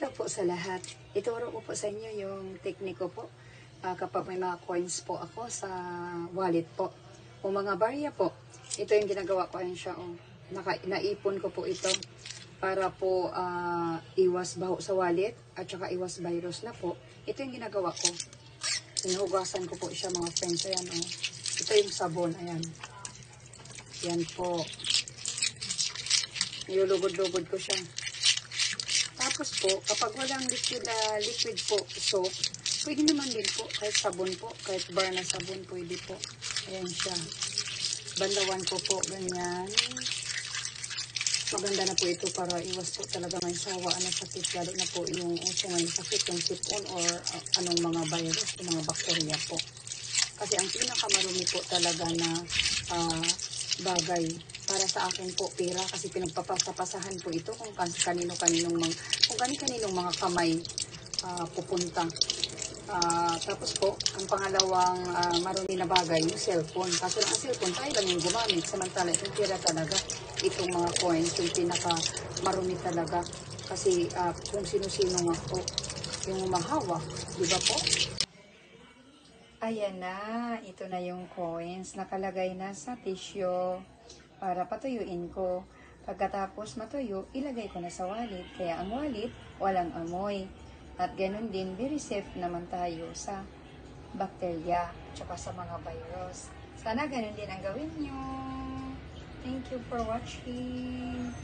Hello po sa lahat. Ituro ko po sa inyo yung tekniko po. Kapag may mga coins po ako sa wallet po. O mga barya po. Ito yung ginagawa ko. Ayan siya. Oh. Naipon ko po ito para po iwas baho sa wallet at saka iwas virus na po. Ito yung ginagawa ko. Hinugasan ko po siya mga friends. Ayan oh. Ito yung sabon. Ayan. Yan po. Nilulugod-lugod ko siya. Tapos po, kapag walang liquid po, soap, pwede naman din po, kahit sabon po, kahit bar na sabon, pwede po. Ayan siya. Bandawan ko po, ganyan. Maganda na po ito para iwas po talaga may sawa na sakit, lalo na po yung uso ngayon sakit, yung sipon or anong mga virus, yung mga bakterya po. Kasi ang pinakamarumi po talaga na bagay para sa akin po pera, kasi pinagpapasapasahan po ito kung kanino-kaninong mga kamay pupunta. Tapos po, ang pangalawang marumi na bagay, yung cellphone. Kaso lang ang cellphone, tayo lang yung gumamit. Samantala, yung pera talaga, itong mga coins, yung pinaka marumi talaga. Kasi kung sino-sino nga po, yung mahawak, di ba po? Ayan na, ito na yung coins, nakalagay na sa tissue para patuyuin ko. Pagkatapos matuyo, ilagay ko na sa wallet. Kaya ang wallet, walang amoy. At ganun din, very safe naman tayo sa bakterya at sa mga virus. Sana ganun din ang gawin nyo. Thank you for watching.